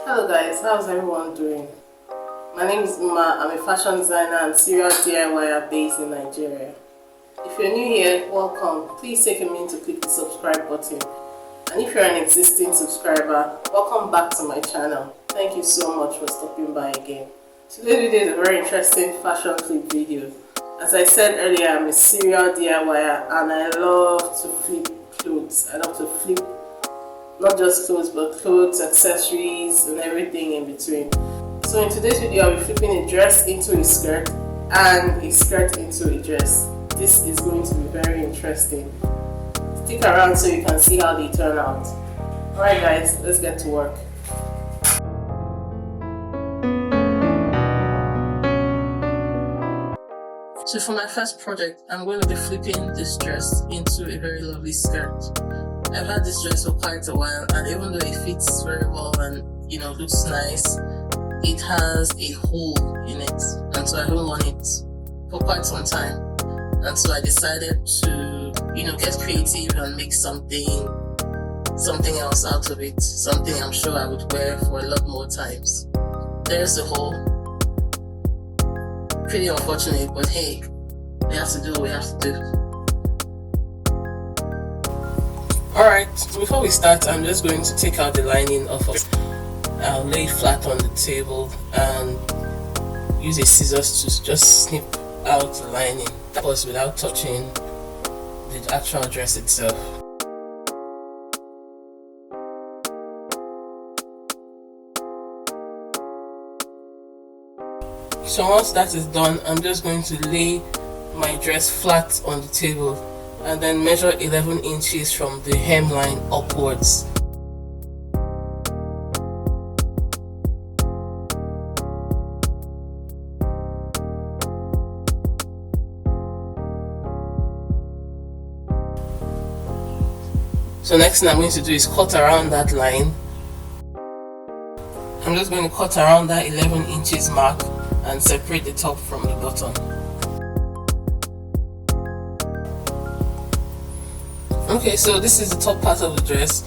Hello guys, how's everyone doing? My name is Uma. I'm a fashion designer and serial DIYer based in Nigeria. If you're new here, welcome. Please take a minute to click the subscribe button. And if you're an existing subscriber, welcome back to my channel. Thank you so much for stopping by again. Today's video is a very interesting fashion flip video. As I said earlier, I'm a serial DIYer and I love to flip clothes. I love to flip not just clothes, but clothes, accessories, and everything in between. So in today's video, I'll be flipping a dress into a skirt and a skirt into a dress. This is going to be very interesting. Stick around so you can see how they turn out. Alright guys, let's get to work. So for my first project, I'm going to be flipping this dress into a very lovely skirt. I've had this dress for quite a while, and even though it fits very well and looks nice, it has a hole in it, and so I don't want it for quite some time. And so I decided to get creative and make something else out of it, something I'm sure I would wear for a lot more times. There's the hole. Pretty unfortunate, but hey, we have to do what we have to do. Alright, so before we start, I'm just going to take out the lining off of it. I'll lay it flat on the table and use a scissors to just snip out the lining, of course without touching the actual dress itself. So once that is done, I'm just going to lay my dress flat on the table and then measure 11 inches from the hemline upwards. So next thing I'm going to do is cut around that line. I'm just going to cut around that 11 inches mark and separate the top from the bottom. Okay, so this is the top part of the dress.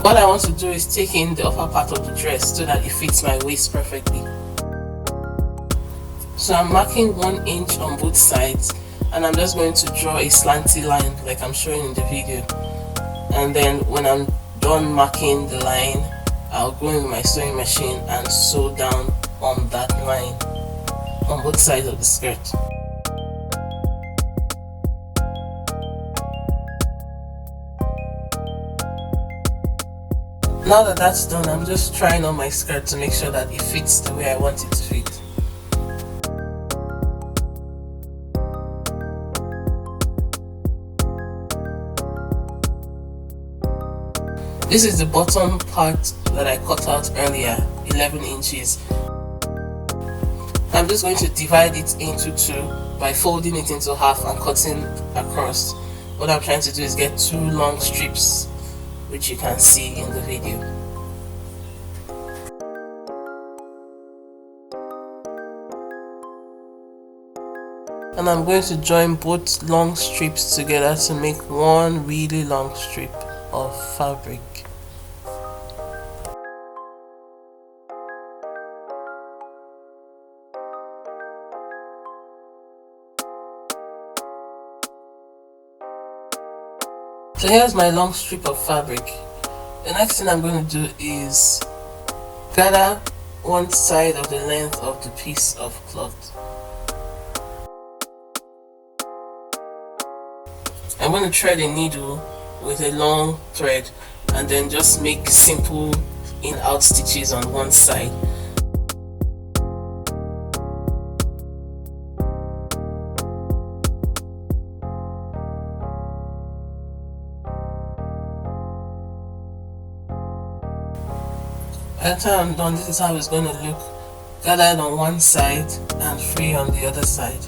What I want to do is take in the upper part of the dress so that it fits my waist perfectly. So I'm marking 1 inch on both sides, and I'm just going to draw a slanty line like I'm showing in the video. And then when I'm done marking the line, I'll go in with my sewing machine and sew down on that line on both sides of the skirt. Now that that's done, I'm just trying on my skirt to make sure that it fits the way I want it to fit. This is the bottom part that I cut out earlier, 11 inches. I'm just going to divide it into two by folding it into half and cutting across. What I'm trying to do is get 2 long strips, which you can see in the video. And I'm going to join both long strips together to make one really long strip of fabric. So here's my long strip of fabric. The next thing I'm going to do is gather one side of the length of the piece of cloth. I'm going to thread a needle with a long thread and then just make simple in-out stitches on one side. By the time I'm done, this is how it's going to look, gathered on one side and free on the other side.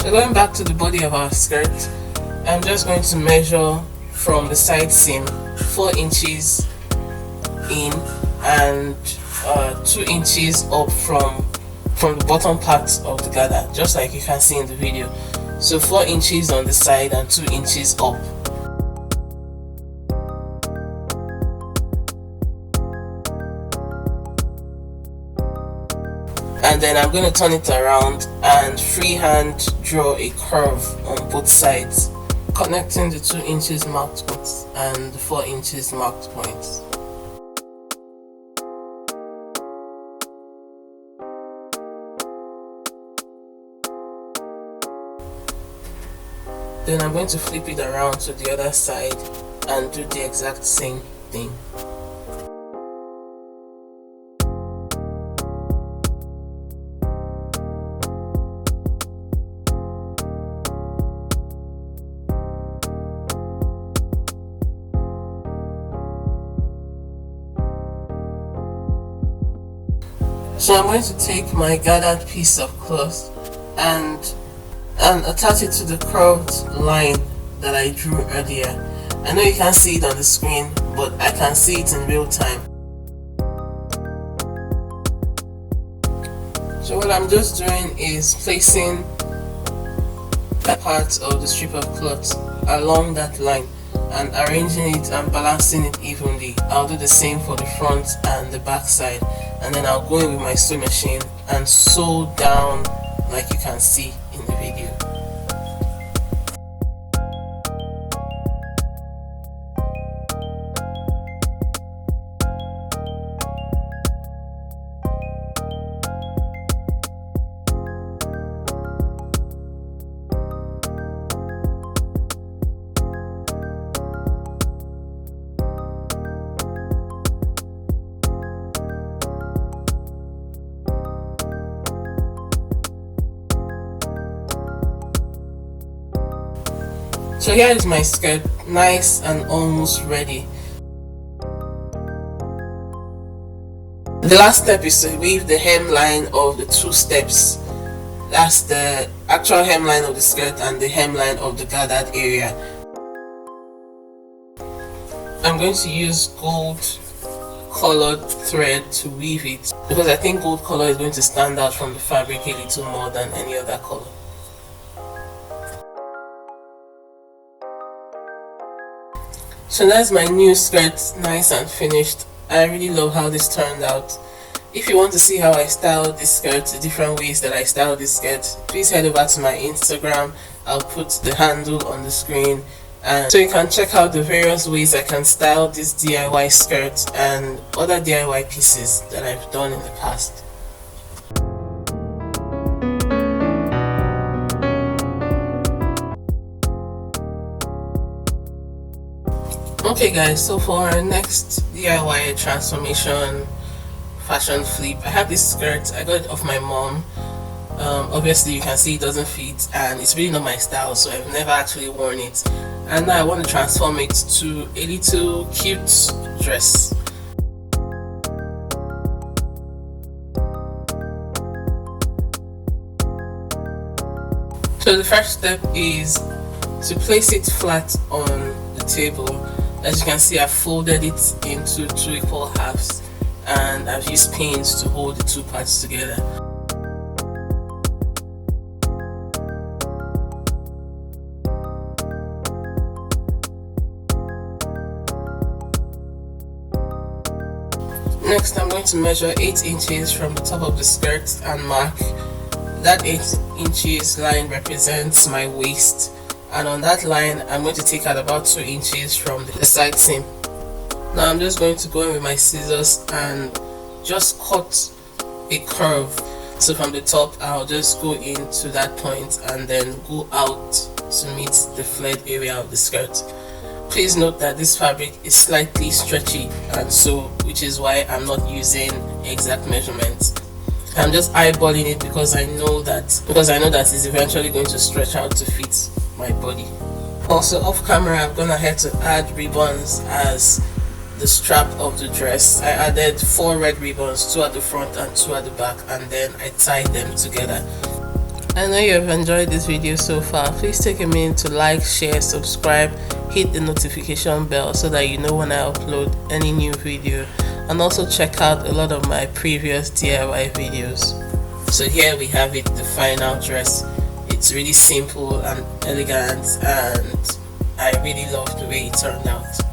So going back to the body of our skirt, I'm just going to measure from the side seam 4 inches in and 2 inches up from the bottom part of the gather, just like you can see in the video. So 4 inches on the side and 2 inches up. And then I'm going to turn it around and freehand draw a curve on both sides, connecting the 2 inches marked points and the 4 inches marked points. Then I'm going to flip it around to the other side and do the exact same thing. So I'm going to take my gathered piece of cloth and attach it to the curved line that I drew earlier. I know you can't see it on the screen, but I can see it in real time. So what I'm just doing is placing that part of the strip of cloth along that line and arranging it and balancing it evenly. I'll do the same for the front and the back side, and then I'll go in with my sewing machine and sew down like you can see in the video. So here is my skirt, nice and almost ready. The last step is to weave the hemline of the 2 steps. That's the actual hemline of the skirt and the hemline of the gathered area. I'm going to use gold colored thread to weave it because I think gold color is going to stand out from the fabric a little more than any other color. So that's my new skirt, nice and finished. I really love how this turned out. If you want to see how I styled this skirt, the different ways that I styled this skirt, please head over to my Instagram. I'll put the handle on the screen, and so you can check out the various ways I can style this DIY skirt and other DIY pieces that I've done in the past. Okay guys, so for our next DIY transformation fashion flip, I have this skirt. I got it off my mom. Obviously you can see it doesn't fit and it's really not my style, so I've never actually worn it, and now I want to transform it to a little cute dress. So the first step is to place it flat on the table. As you can see, I've folded it into 2 equal halves and I've used pins to hold the 2 parts together. Next, I'm going to measure 8 inches from the top of the skirt and mark. That 8 inches line represents my waist, and on that line I'm going to take out about 2 inches from the side seam. Now I'm just going to go in with my scissors and just cut a curve. So from the top I'll just go into that point and then go out to meet the flared area of the skirt. Please note that this fabric is slightly stretchy, and so which is why I'm not using exact measurements. I'm just eyeballing it because I know that it's eventually going to stretch out to fit my body. Also off camera, I've gone ahead to add ribbons as the strap of the dress. I added 4 red ribbons, 2 at the front and 2 at the back, and then I tied them together. I know you have enjoyed this video so far. Please take a minute to like, share, subscribe, hit the notification bell so that you know when I upload any new video, and also check out a lot of my previous DIY videos. So here we have it, the final dress. It It's really simple and elegant, and I really love the way it turned out.